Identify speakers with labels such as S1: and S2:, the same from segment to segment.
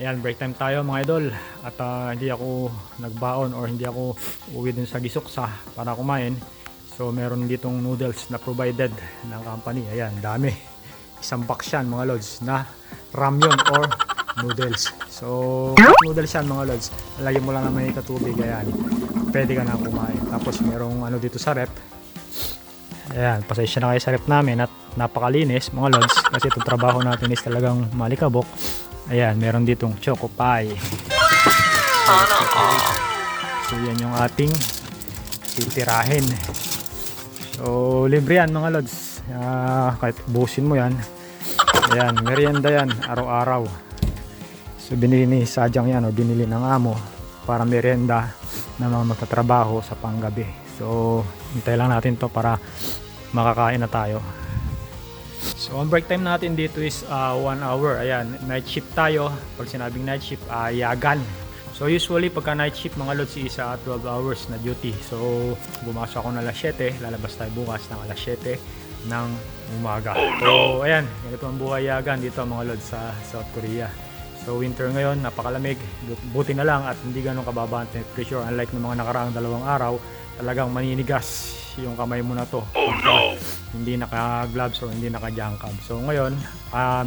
S1: Ayan, break time tayo mga idol. At hindi ako nagbaon or hindi ako uwi dun sa Gisuksa para kumain. So meron ditong noodles na provided ng company. Ayan, dami. Isang box yan mga lods na ramyun or noodles. So noodles yan mga lods. Lagyan mo lang naman yung tubig. Ayan, pwede ka na kumain. Tapos merong ano dito sa rep. Ayan, pasensya na kayo sa rep namin at napakalinis mga lods. Kasi itong trabaho natin is talagang malikabok. Ayan, meron ditong choco pie. So yan yung ating titirahin. So libre yan mga lods. Kahit busin mo yan. Ayan, merienda yan araw-araw. So binili ni Sadyang yan o binili ng amo para merienda na mga magtatrabaho sa panggabi. So hintay lang natin to para makakain na tayo. So ang break time natin dito is 1 hour. Ayan, night shift tayo. Pag sinabing night shift, yagan. So usually pagka night shift mga lods is 12 hours na duty. So bumasok ako ng alas 7, lalabas tayo bukas ng alas 7 ng umaga. So ayan, ganito ang buhay yagan dito mga lods sa South Korea. So winter ngayon, napakalamig. Buti na lang at hindi ganun kababa ang temperature. Unlike ng mga nakaraang 2 araw, talagang maninigas yung kamay mo na to. Hindi naka-gloves o hindi naka-jangkab. So ngayon,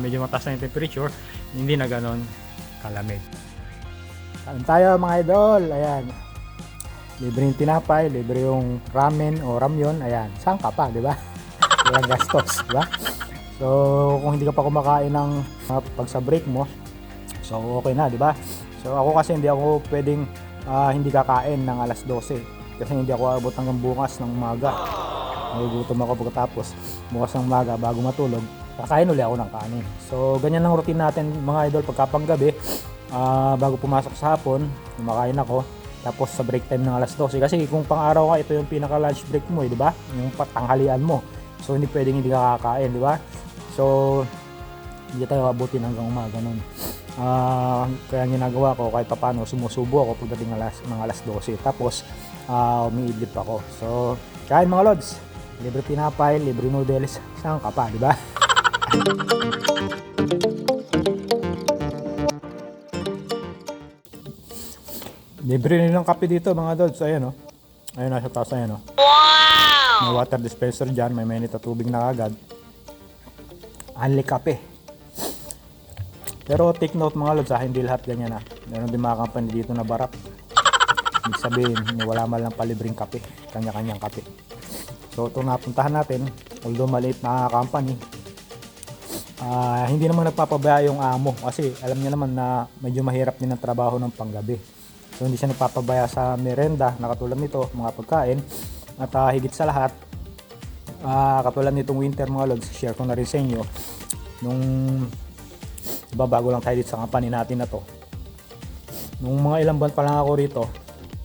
S1: medyo mataas na yung temperature, hindi na ganon kalamig. Kain tayo mga idol. Ayan. Libre yung tinapay, libre yung ramen o ramyon. Ayan. Saan ka pa, di ba? Walang gastos, di ba? So kung hindi ka pa kumakain ng pag sa break mo, so okay na, di ba? So ako kasi hindi ako pwedeng hindi kakain ng alas 12. Kasi hindi ako abot hanggang bukas ng umaga. Nagugutom ako pagkatapos bukas ng umaga bago matulog. Kakain ulit ako ng kanin. So ganyan ang routine natin mga idol pagka panggabi. Bago pumasok sa hapon, kumakain ako. Tapos sa break time ng alas 12. Kasi kung pang araw ka, ito yung pinaka lunch break mo, di ba? Yung patanghalian mo. So hindi pwedeng hindi ka kakain, di ba? So hindi tayo abutin hanggang umaga nun. Kaya ginagawa ko kahit paano sumusubo ako pagdating ng alas 12. Tapos umiidlip ako. So kain mga lods, libre tinapay, libre noodles, saan ka pa, di ba? Libre rin ng kape dito mga lods. Ayan o, ayun nasa taas. Ayan o, may water dispenser dyan, may mainit na tubig na agad. Only kape. Pero take note mga lods, hindi lahat ganyan na. Meron din mga company dito na barak. Ibig sabihin, wala man lang palibreng kape, kanya-kanyang kape. So itong napuntahan natin, although maliit na company, hindi naman nagpapabaya yung amo kasi alam niya naman na medyo mahirap din ang trabaho ng panggabi. So hindi siya nagpapabaya sa merenda na katulad nito, mga pagkain. At higit sa lahat, katulad nitong winter mga lods, share ko na rin sa inyo. Nung diba, bago lang tayo dito sa company natin na to. Nung mga ilang buwan pa lang ako rito,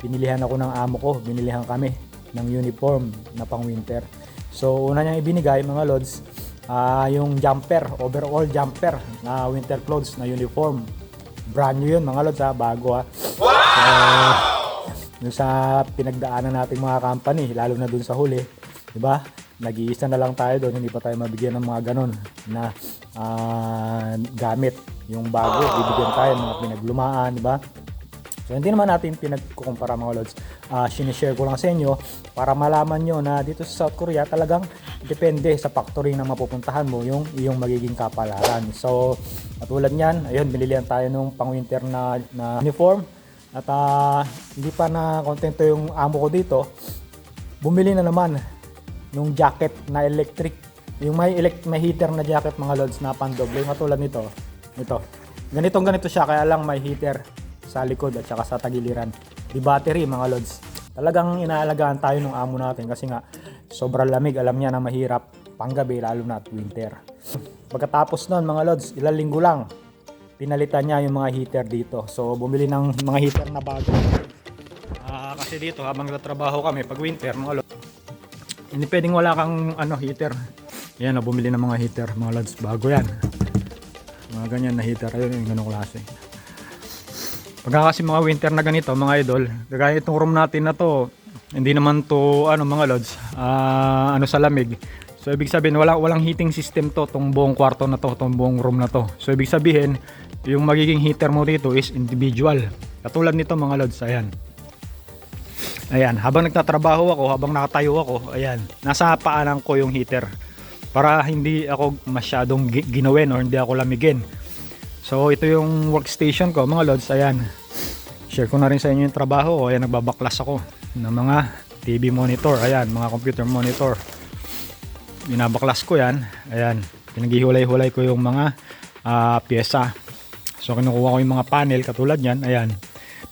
S1: binilihan ako ng amo ko, binilihan kami ng uniform na pang winter. So una niyang ibinigay mga lods, yung jumper, overall jumper na winter clothes na uniform. Brand new yun mga lods, bago ha. Wow! So, yung sa pinagdaanan nating mga company, lalo na dun sa huli, di ba? Nag-iisa na lang tayo doon, hindi pa tayo mabigyan ng mga ganun na gamit. Yung bago, bibigyan tayo ng mga pinaglumaan, di ba? So hindi naman natin pinagkukumpara mga lods. Sinishare ko lang sa inyo para malaman nyo na dito sa South Korea talagang depende sa factory na mapupuntahan mo yung iyong magiging kapalaran. So katulad nyan, ayun, binilihan tayo nung pang winter na uniform. At hindi pa na kontento yung amo ko dito, bumili na naman nung jacket na electric. Yung may heater na jacket mga lods na pandoble. Yung katulad nito. Ito. Ganito siya kaya lang may heater sa likod at saka sa tagiliran. Di battery mga lods. Talagang inaalagaan tayo ng amo natin kasi nga sobrang lamig. Alam niya na mahirap panggabi lalo na at winter. Pagkatapos nun mga lods, ilang linggo lang pinalitan niya yung mga heater dito. So bumili ng mga heater na bago. Kasi dito habang nagtatrabaho kami pag winter mga lods, hindi pwedeng wala kang heater. Yan, bumili ng mga heater mga lods. Bago yan. Mga ganyan na heater. Ayun yung ganong klase. Pagka kasi mga winter na ganito mga idol, kagaya itong room natin na to, hindi naman to mga lods, sa lamig. So ibig sabihin walang heating system to, tong buong kwarto na to, tong buong room na to. So ibig sabihin yung magiging heater mo rito is individual. Katulad nito mga lods, ayan. Ayan, habang nagtatrabaho ako, habang nakatayo ako, ayan, nasa paanan ko yung heater para hindi ako masyadong ginawin or hindi ako lamigin. So ito yung workstation ko mga lods, ayan. Share ko na rin sa inyo yung trabaho ko. Ayan, nagbabaklas ako ng mga TV monitor, ayan, mga computer monitor. Binabaklas ko yan, ayan. Pinaghihulay-hulay ko yung mga pyesa. So kinukuha ko yung mga panel katulad yan, ayan.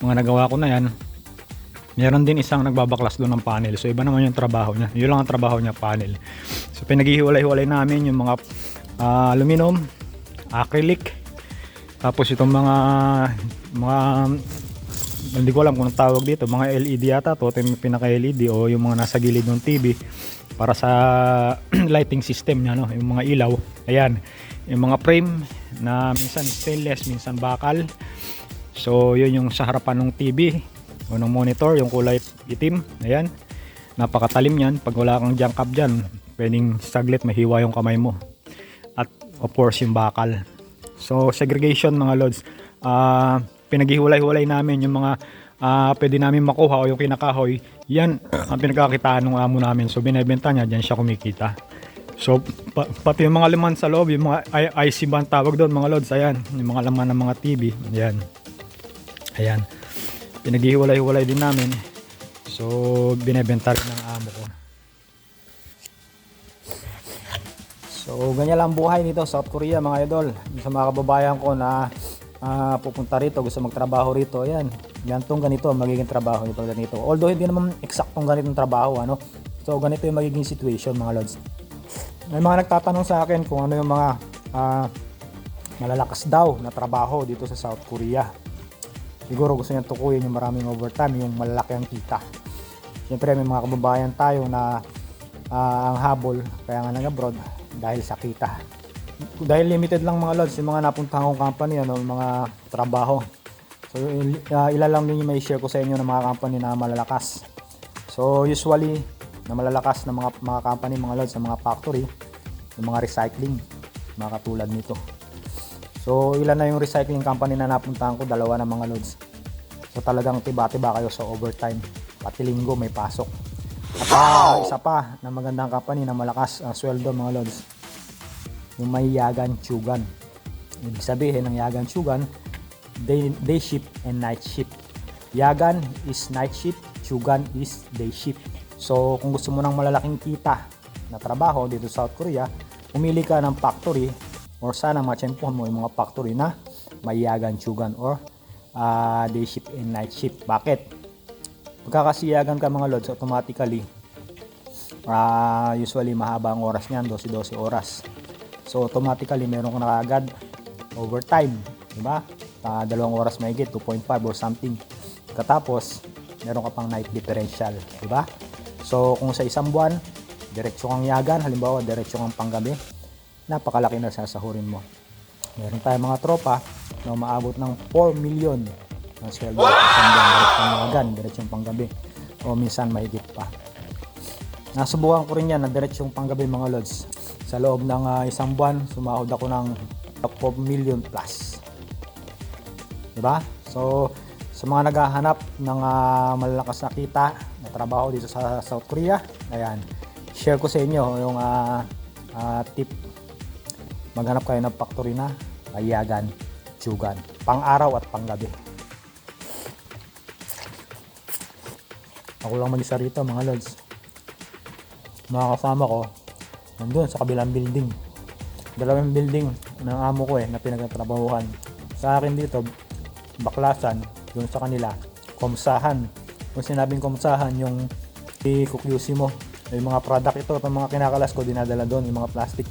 S1: Mga nagawa ko na yan. Meron din isang nagbabaklas doon ng panel. So iba naman yung trabaho niya. Yun lang ang trabaho niya, panel. So pinaghihiwalay-hiwalay namin yung mga aluminum, acrylic. Tapos itong mga hindi ko alam kung anong tawag dito, mga LED yata to, ito yung pinaka LED o yung mga nasa gilid ng TV para sa lighting system niya, no? Yung mga ilaw. Ayan, yung mga frame na minsan stainless, minsan bakal. So yun yung sa harapan ng TV o ng monitor, yung kulay itim. Ayan, napakatalim yan. Pag wala kang jump cap dyan, pwedeng saglit mahiwa yung kamay mo. At of course yung bakal. So segregation mga lods, pinaghiwalay-hulay namin yung mga pwede namin makuha o yung kinakahoy. Yan ang pinagkakitaan ng amo namin. So binebenta niya, dyan siya kumikita. So pati yung mga laman sa loob, yung mga IC band tawag doon mga lods, ayan, yung mga laman ng mga TV, ayan. Ayan, pinaghiwalay-hulay din namin. So binebenta rin ng amo ko. So ganyan lang buhay dito sa South Korea mga idol. Sa mga kababayan ko na pupunta rito, gusto magtrabaho rito, ayan, gantong ganito magiging trabaho nito ganito. Although hindi naman eksaktong ganitong trabaho, ano. So ganito yung magiging situation mga lods. May mga nagtatanong sa akin kung ano yung mga malalakas daw na trabaho dito sa South Korea. Siguro gusto niya tukuyin yung maraming overtime, yung malalaki ang kita. Siyempre may mga kababayan tayo na ang habol kaya nga nag-abroad dahil sa kita. Dahil limited lang mga lods yung mga napuntahan kong company, ano, mga trabaho. So ilan lang din yung may share ko sa inyo ng mga company na malalakas. So usually na malalakas na mga company mga lods sa mga factory, yung mga recycling, mga katulad nito. So ilan na yung recycling company na napuntahan ko, dalawa na mga lods. So talagang tiba-tiba kayo sa overtime, pati linggo may pasok. At isa pa na magandang company na malakas ang sweldo mga lods, yung may Yagan Chugan. Ibig sabihin ng Yagan Chugan, day shift and night shift. Yagan is night shift, Chugan is day shift. So kung gusto mo ng malalaking kita na trabaho dito sa South Korea, umili ka ng factory or sana matsyempohan mo yung mga factory na may Yagan Chugan or day shift and night shift. Bakit? Pagkakasiyagan ka mga lods, automatically usually mahaba ang oras niyan, 12 oras. So automatically meron ka na agad overtime, di ba? 2 oras mahigit, 2.5 or something. Katapos meron ka pang night differential, di ba? So kung sa isang buwan diretso kang yagan, halimbawa diretso kang panggabi, napakalaki na sasahurin mo. Meron tayong mga tropa na umaabot ng 4 million ng sweldo. Isang buwan diretsong yagan, diretsong panggabi, o minsan mahigit pa. Nasubukan ko rin yan na diretsong panggabi mga lods. Sa loob ng isang buwan, sumahod ako ng 4 million plus. Diba? So, sa mga naghahanap ng malalakas na kita na trabaho dito sa South Korea, ayan, share ko sa inyo yung tip. Maghanap kayo ng factory na Yagan Chugan, pang araw at pang gabi. Ako lang mag-isa rito mga lods. Mga kasama ko nandun sa kabilang building, dalawang building ng amo ko na pinagtatrabahuhan. Sa akin dito baklasan, doon sa kanila komsahan. Kung sinabing komsahan, yung i-kukyusi mo yung mga product, ito itong mga kinakalas ko dinadala doon, yung mga plastic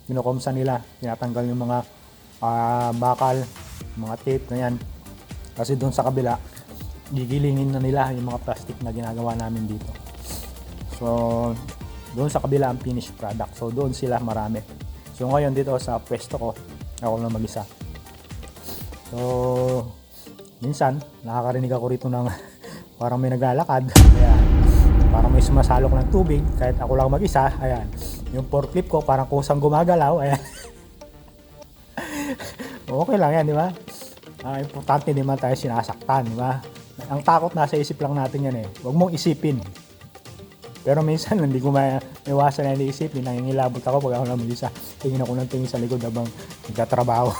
S1: kinukomsa nila, tinatanggal yung mga bakal, mga tape na yan, kasi doon sa kabila gigilingin na nila yung mga plastic na ginagawa namin dito. So doon sa kabila ang finished product. So doon sila marami. So ngayon dito sa pwesto ko, ako lang mag-isa. So minsan nakakarinig ako rito ng parang may naglalakad. Ayan. Parang may sumasalok ng tubig kahit ako lang mag-isa. Ayan. Yung forklift ko parang kusang gumagalaw. Ayan. Okay lang yan, di ba? Importante di man tayo sinasaktan, di ba? Ang takot nasa isip lang natin yan eh. Huwag mong isipin. Pero minsan hindi ko maiwasan na iniisipin. Nangingilabot ako pag ako lang mag-isa. Tingin ako ng tingin sa likod habang nagtatrabaho.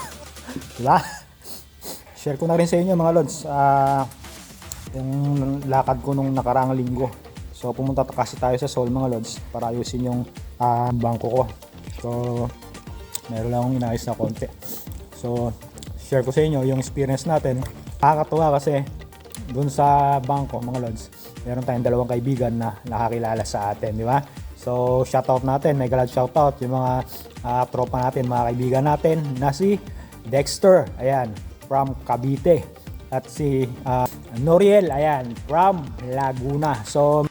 S1: Diba? Share ko na rin sa inyo mga lods. Yung lakad ko nung nakaraang linggo. So pumunta kasi tayo sa Seoul mga lods para ayusin yung bangko ko. So meron lang akong inayos na konti. So share ko sa inyo yung experience natin. Nakakatuwa kasi dun sa bangko mga lods, meron tayong dalawang kaibigan na nakakilala sa atin, di ba? So shoutout natin, mega loud shoutout yung mga tropa natin, mga kaibigan natin na si Dexter, ayan, from Cavite, at si Noriel, ayan, from Laguna. So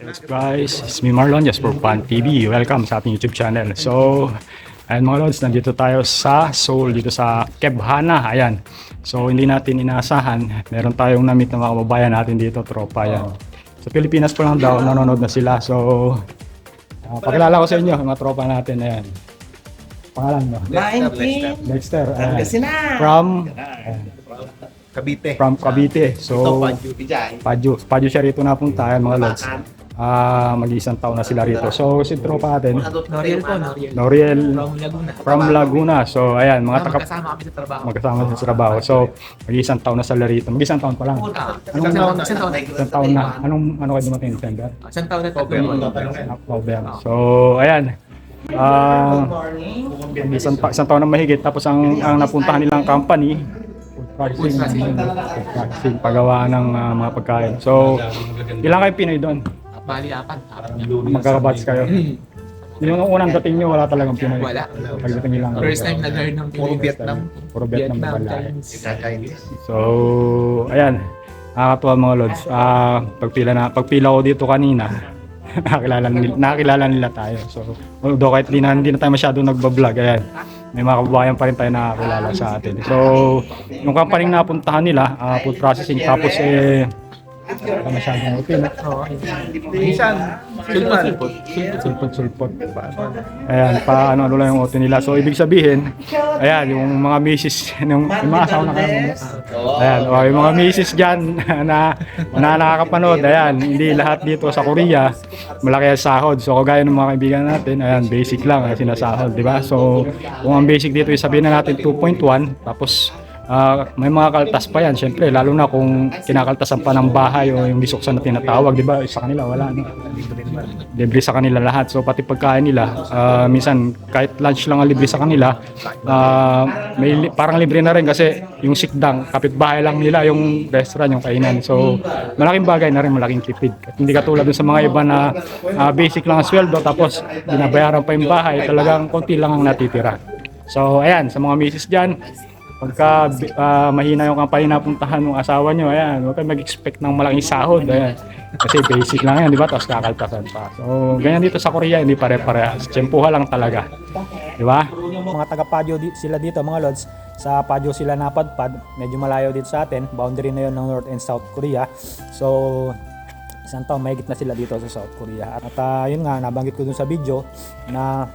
S1: yes guys, it's me Marlon, just for Fun TV. Welcome sa ating YouTube channel. So ayan mga lods, nandito tayo sa Seoul, dito sa Kebhana, ayan. So hindi natin inaasahan, meron tayong na-meet na mga kababayan natin dito, tropa, ayan. Sa Pilipinas pa lang daw, nanonood na sila. So pakilala ko sa inyo, mga tropa natin, ayan. Pangalan mo? Dexter. From
S2: Cavite.
S1: From Cavite. So Padyo siya rito napunta, ayan mga lods. Mag-isang taon na sila rito. So si tropa natin, Noriel from Laguna. So ayan, mga magkasama kami sa trabaho. Magkasama sa trabaho. So mag-isang taon na sila rito. Mag-isang taon pa lang. Isang taon na. Ano kayo dumating? December? Isang taon na October. So ayan. Isang taon na mahigit. Tapos ang napuntahan nilang company, practicing paggawa ng mga pagkain. So ilang kayo Pinoy doon?
S3: Bali, apat.
S1: Magkakabats kayo. Yung unang dating nyo, wala talagang Pinoy.
S3: Wala.
S1: Pagdating nyo lang.
S3: First time nag-learn ng
S2: Puro Vietnam.
S1: Puro Vietnam na wala.
S2: Chinese.
S1: So, ayan. Nakakatuwa mga lods. Pagpila ko dito kanina, nakakilala nila tayo. So, although kahit hindi na tayo masyado nagbablog, ayan. May mga kababayan pa rin tayo nakakilala sa atin. So, yung company na napuntahan nila, food processing, tapos masyadong open.
S2: Minsan,
S1: Sulpot. Ayan, ano lang yung oto nila. So, ibig sabihin, ayan, yung mga misis, yung mga asawa na kayo. Ayan, yung mga misis dyan na nakakapanood, ayan, hindi lahat dito sa Korea, malaki ang sahod. So, kagaya ng mga kaibigan natin, ayan, basic lang, sinasahod, di ba? So, kung ang basic dito, sabihin na natin 2.1, tapos, may mga kaltas pa yan, syempre, lalo na kung kinakaltasan pa ng bahay o yung bisuksan na tinatawag, di ba? Sa kanila, wala, no? Libre sa kanila lahat. So, pati pagkain nila, minsan, kahit lunch lang ang libre sa kanila, parang libre na rin kasi yung sikdang, kapitbahay lang nila, yung restaurant, yung kainan. So, malaking bagay na rin, malaking tipid. At hindi katulad dun sa mga iba na basic lang ang sweldo, tapos binabayaran pa yung bahay, talagang konti lang ang natitira. So, ayan, sa mga misis dyan, pagka mahina yung kampanya na puntahan ng asawa nyo, ayan, huwag kayo mag-expect ng malaking sahod, ayan. Kasi basic lang yan, di ba? Tapos kakaltasan pa. So, ganyan dito sa Korea, hindi pare-parehas. Tsempuha lang talaga. Di ba? Mga taga-Padyo sila dito, mga lods. Sa Padyo sila napadpad. Medyo malayo dito sa atin. Boundary na yun ng North and South Korea. So, isang taon, mahigit na sila dito sa South Korea. At yun nga, nabanggit ko dun sa video na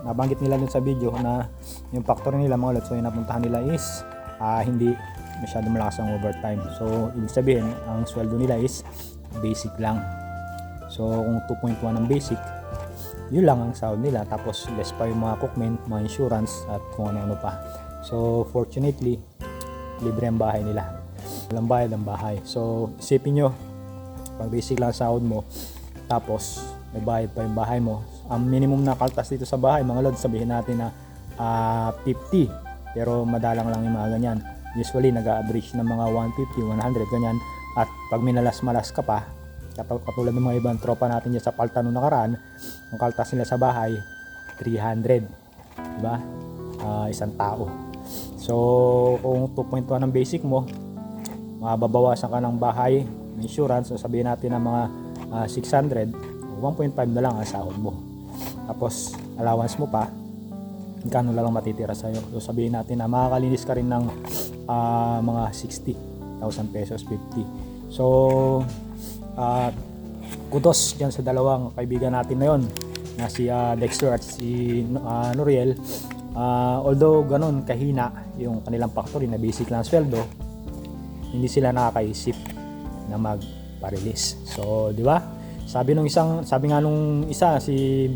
S1: nabanggit nila dun sa video na yung factory nila mga lods, so yung napuntahan nila is hindi masyado malakas ang overtime. So ibig sabihin ang sweldo nila is basic lang. So kung 2.1 ang basic, yun lang ang sahod nila, tapos less pa yung mga cookmen, mga insurance at kung ano-ano pa. So fortunately, libre ang bahay nila, walang bayad ang bahay. So isipin nyo, pag basic lang sahod mo, tapos may bayad pa yung bahay mo, ang minimum na kaltas dito sa bahay mga lods, sabihin natin na 50, pero madalang lang yung mga ganyan. Usually nag-average ng mga 150, 100 ganyan. At pag minalas-malas ka pa, katulad ng mga ibang tropa natin dyan sa Palta noong nakaraan, ang kaltas nila sa bahay 300, diba? Isang tao. So kung 2.1 ang basic mo, mababawasan ka ng bahay, insurance, so sabihin natin na mga 600, 1.5 na lang ang sahod mo. Tapos allowance mo pa, kano lang matitira sa'yo. So sabihin natin na makakalinis ka rin ng mga 60,000 pesos, 50. So kudos dyan sa dalawang kaibigan natin na yon, na si Dexter at si Noriel. although ganun kahina yung kanilang factory na basic lang sweldo, hindi sila nakakaisip na magpa-release. So, di ba? Sabi nga nung isa, si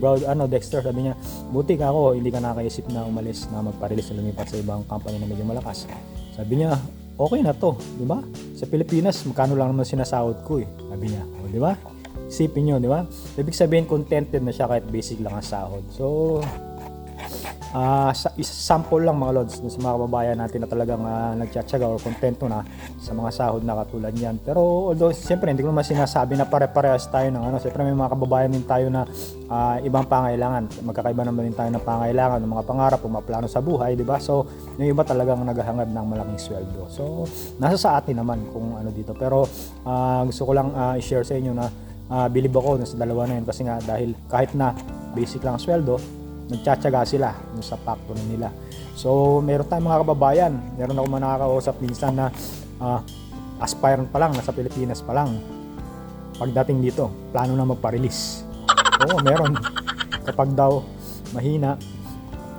S1: Dexter, sabi niya, buti ka ako, hindi ka nakakaisip na umalis na magpa-release na lumipat sa ibang company na medyo malakas. Sabi niya, okay na to, di ba? Sa Pilipinas, magkano lang naman sinasahod ko eh. Sabi niya, o di ba? Isipin niyo, di ba? Ibig sabihin, contented na siya kahit basic lang ang sahod. So, sample lang mga lods sa mga kababayan natin na talagang nagtsatsaga or kontento na sa mga sahod na katulad yan. Pero although siyempre hindi ko naman sinasabi na pare-parehas tayo ng siyempre may mga kababayan din tayo na ibang pangailangan, magkakaiba naman din tayo ng pangailangan, ng mga pangarap, mga plano sa buhay, di ba? So yung iba talagang naghahangad ng malaking sweldo. So nasa sa atin naman kung ano dito. Pero gusto ko lang i-share sa inyo na bilib ako sa dalawa na yun kasi nga dahil kahit na basic lang ang sweldo, nagtsatsaga sila sa factory nila. So, meron tayong mga kababayan. Meron ako mga nakakausap minsan na aspirant pa lang, nasa Pilipinas pa lang. Pagdating dito, plano na magpa-release. Oo, meron. Kapag daw mahina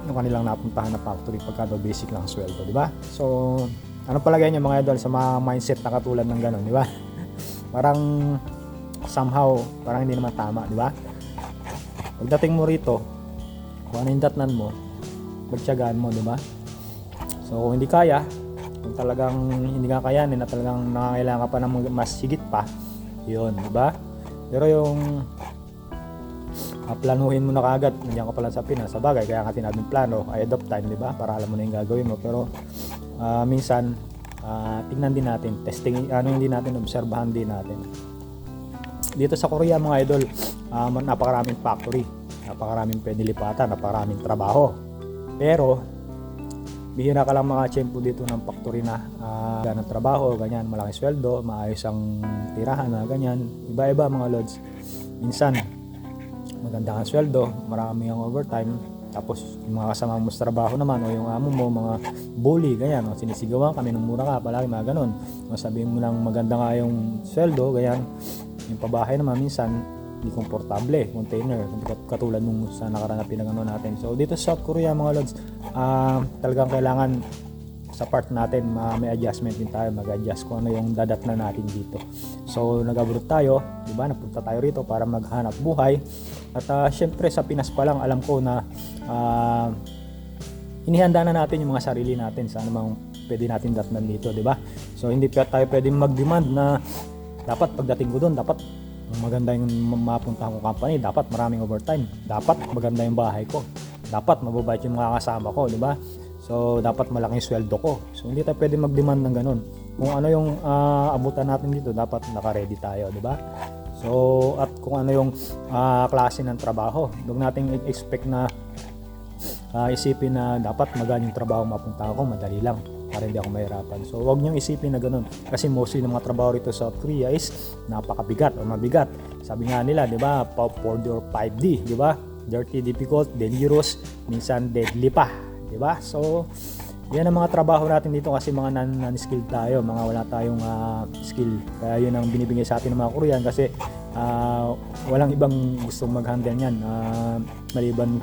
S1: yung kanilang napuntahan na factory pagka daw basic lang sweldo, di ba? So, ano palagay niyo mga idol sa mga mindset na katulad ng gano'n, di ba? Parang somehow, parang hindi naman tama, di ba? Pagdating mo rito, kung ano yung datnan mo, magtiyagaan mo, di ba? So, kung hindi kaya, kung talagang hindi ka kayanin na talagang nangangailangan ka pa ng mas higit pa, yun, di ba? Pero yung planuhin mo na kagad, nandiyan ka pala sa Pinas, sa bagay, kaya nga tinabing plano, ahead of time, di ba? Para alam mo na yung gagawin mo. Pero minsan, tingnan din natin, testing, hindi natin, obserbahan din natin. Dito sa Korea, mga idol, napakaraming factory. Napakaraming pwede lipatan, napakaraming trabaho. Pero, bihira ka lang mga tiyempo dito ng factory na ganang trabaho, ganyan, malaking sweldo, maayos ang tirahan na ganyan. Iba-iba mga lods. Minsan, maganda ang sweldo, marami ang overtime, tapos yung mga kasama mo sa trabaho naman o yung amo mo, mga bully, ganyan, o sinisigawan kami ng mura ka, palagi mga ganun. O sabihin mo lang maganda nga yung sweldo, ganyan, yung pabahay naman minsan, hindi komportable, container, katulad nung sa nakaraan na pinagano natin. So dito sa South Korea mga lods, talagang kailangan sa part natin may adjustment din tayo, mag-adjust kung ano yung dadatnan natin dito. So nag-abroad tayo, di ba? Napunta tayo rito para maghanap buhay. At syempre sa Pinas pa lang alam ko na inihanda na natin yung mga sarili natin sa anumang pwede natin datnan dito, di ba? So hindi pa tayo pwedeng mag-demand na dapat pagdating ko doon, dapat maganda yung mapuntahan ko company, dapat maraming overtime, dapat maganda yung bahay ko, dapat mababait yung mga kasama ko, di ba? So dapat malaking sweldo ko. So hindi tayo pwede mag-demand ng ganun. Kung ano yung abutan natin dito, dapat naka-ready tayo, di ba? So at kung ano yung klase ng trabaho, huwag nating expect na isipin na dapat magaan yung trabaho mapuntahan ko, madali lang para hindi ako mahirapan. So huwag niyong isipin na ganun kasi mostly ng mga trabaho rito sa South Korea is napakabigat o mabigat. Sabi nga nila, di ba, 4D or 5D, di ba? Dirty, difficult, dangerous, minsan deadly pa, di ba? So yan ang mga trabaho natin dito kasi mga non-skilled tayo, mga wala tayong skill. Kaya yun ang binibigay sa atin ng mga Korean kasi walang ibang gustong mag-handle niyan maliban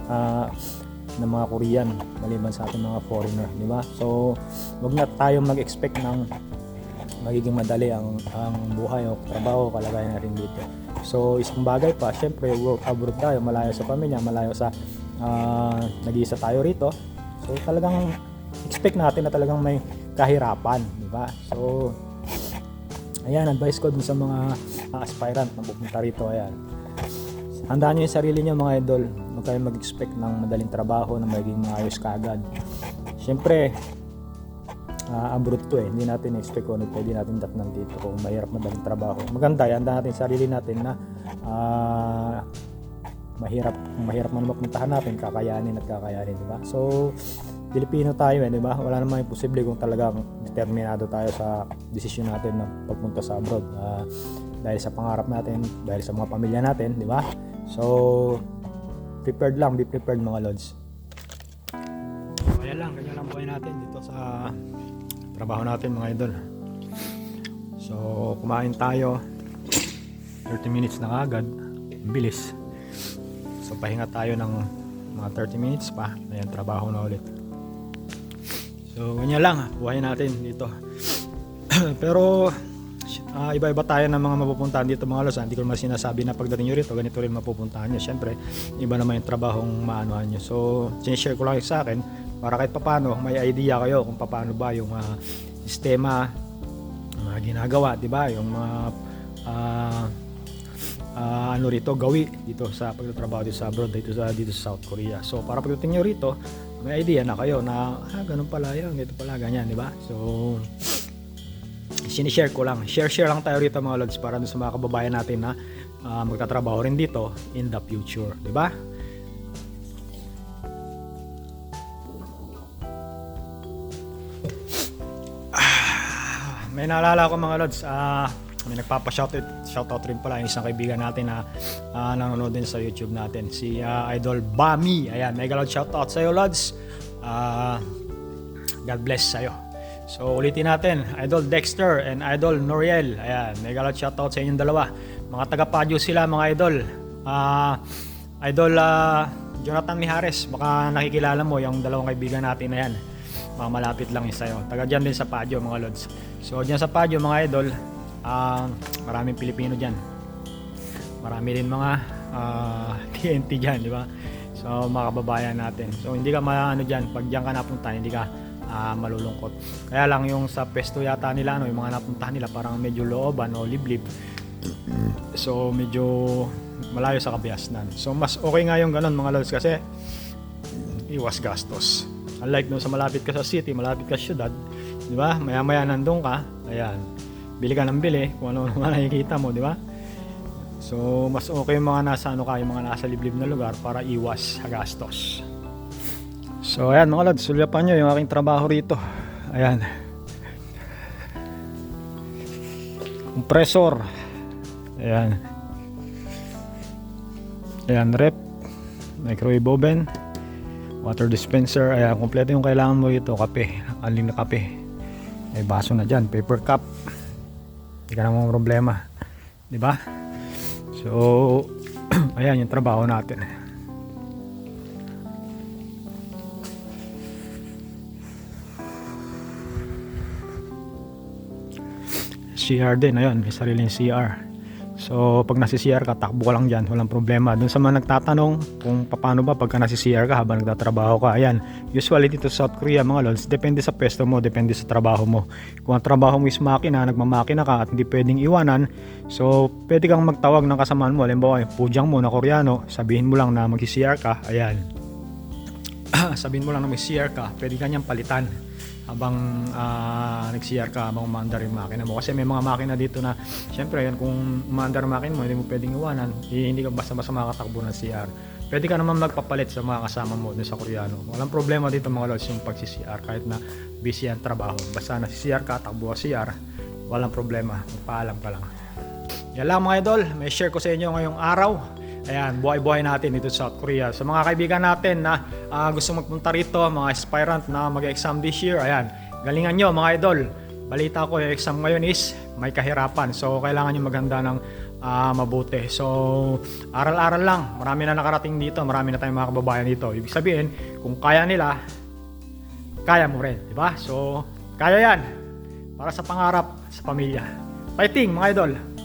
S1: ng mga Korean, maliban sa ating mga foreigner, di ba? So, wag na tayo mag-expect ng magiging madali ang buhay o trabaho, kalagayan natin dito. So, isang bagay pa, syempre, work abroad tayo, malayo sa pamilya, malayo sa nag-iisa tayo rito. So, talagang expect natin na talagang may kahirapan, di ba? So, ayan, advice ko dun sa mga aspirant na pupunta rito, ayan. Handaan nyo yung sarili nyo mga idol. Huwag kayo mag-expect ng madaling trabaho na magiging maayos kaagad. Siyempre, abroad to Hindi natin expect kung ano pwede natin datnan dito kung mahirap madaling trabaho. Maganda, handaan natin yung sarili natin na mahirap man mapuntahan natin, kakayanin, diba? So, Pilipino tayo di ba? Wala namang imposible kung talagang determinado tayo sa desisyon natin na pagpunta sa abroad. Dahil sa pangarap natin, dahil sa mga pamilya natin, di ba? So, prepared lang, be prepared mga lods. Ganyan lang buhay natin dito sa trabaho natin mga idol. So, kumain tayo, 30 minutes na agad, bilis. So, pahinga tayo ng mga 30 minutes pa, ayan, trabaho na ulit. So ganyan lang, buhay natin dito. Pero iba-iba tayo ng mga mapupuntahan dito mga lods. Hindi ko naman sinasabi na pagdating nyo rito ganito rin mapupuntahan nyo. Siyempre iba naman yung trabahong maanuhan nyo. So sinishare ko lang sa akin para kahit papano may idea kayo kung paano ba yung sistema ginagawa, di ba? Yung mga ano rito gawi dito sa pagtatrabaho dito sa abroad, dito sa South Korea. So para pagdating nyo rito may idea na kayo na ganun pala yun, ganito pala, ganyan, di ba? So sinishare ko lang, share lang tayo rito mga lods para sa mga kababayan natin na magtatrabaho rin dito in the future, di ba? May naalala ko mga lods, may nagpapa-shoutout rin pala yung isang kaibigan natin na nanonood din sa YouTube natin, si Idol Bami. Ayan, mega loud shoutout sa iyo lods. God bless sa iyo. So ulitin natin, Idol Dexter and Idol Noriel. Ayan, mega loud shoutout sa inyong dalawa. Mga taga-Padyo sila mga idol. Idol Jonathan Mijares, baka nakikilala mo yung dalawang kaibigan natin na yan. Mga malapit lang yun sa'yo. Taga dyan din sa Padyo mga lods. So dyan sa Padyo mga idol, maraming Pilipino dyan. Marami rin mga TNT dyan, di ba? So mga kababayan natin. So hindi ka maano dyan, pag dyan ka napunta, hindi ka malulungkot. Kaya lang yung sa pesto yata nila, yung mga napuntahan nila parang medyo looban o liblib. So medyo malayo sa kabiasnan. So mas okay nga yung ganun mga lods kasi iwas gastos. Unlike no sa malapit ka sa city, malapit ka sa syudad, di ba? Maya-maya nandun ka, ayan, bili ka ng bili, kung ano nga nakikita mo, di ba? So mas okay yung mga nasa yung mga nasa liblib na lugar para iwas sa gastos. So ayan mga lods, sulyapan nyo yung aking trabaho rito. Ayan, compressor, ayan, rep, microwave oven, water dispenser. Ayan, kompleto yung kailangan mo rito. Kape, aling na kape, may baso na dyan, paper cup, hindi ka namang problema, di ba? So ayan yung trabaho natin. CR din, ayun, may sariling CR. So pag nasi CR ka, takbo ka lang dyan, walang problema. Doon sa mga nagtatanong kung paano ba pagka nasi CR ka habang nagtatrabaho ka, ayan, usually dito sa South Korea mga lods, depende sa pwesto mo, depende sa trabaho mo. Kung ang trabaho mo is makina, nagmamakina ka at hindi pwedeng iwanan, so pwede kang magtawag ng kasamaan mo. Halimbawa yung pudyang mo na Koreano, sabihin mo lang na mag-CR ka, ayan, sabihin mo lang na mag-CR ka, pwede ka niyang palitan habang nag-CR ka, habang umaandar yung makina mo. Kasi may mga makina dito na syempre yan, kung umaandar yung makina mo, hindi mo pwedeng iwanan, hindi ka basta-basta makatakbo ng CR. Pwede ka naman magpapalit sa mga kasama mo dun sa Koreano. Walang problema dito mga lods yung pag-CR, kahit na busy ang trabaho, basta na CR ka, takbo ka CR, walang problema, magpaalam ka lang. Yan lang mga idol, may share ko sa inyo ngayong araw. Ayan, buhay-buhay natin dito sa South Korea. Sa mga kaibigan natin na gusto magpunta rito, mga aspirant na mag-exam this year, ayan, galingan nyo mga idol. Balita ko yung exam ngayon is may kahirapan. So, kailangan nyo maghanda ng mabuti. So, aral-aral lang. Marami na nakarating dito, marami na tayong mga kababayan dito. Ibig sabihin, kung kaya nila, kaya mo rin, di ba? So, kaya yan. Para sa pangarap, sa pamilya. Fighting mga idol!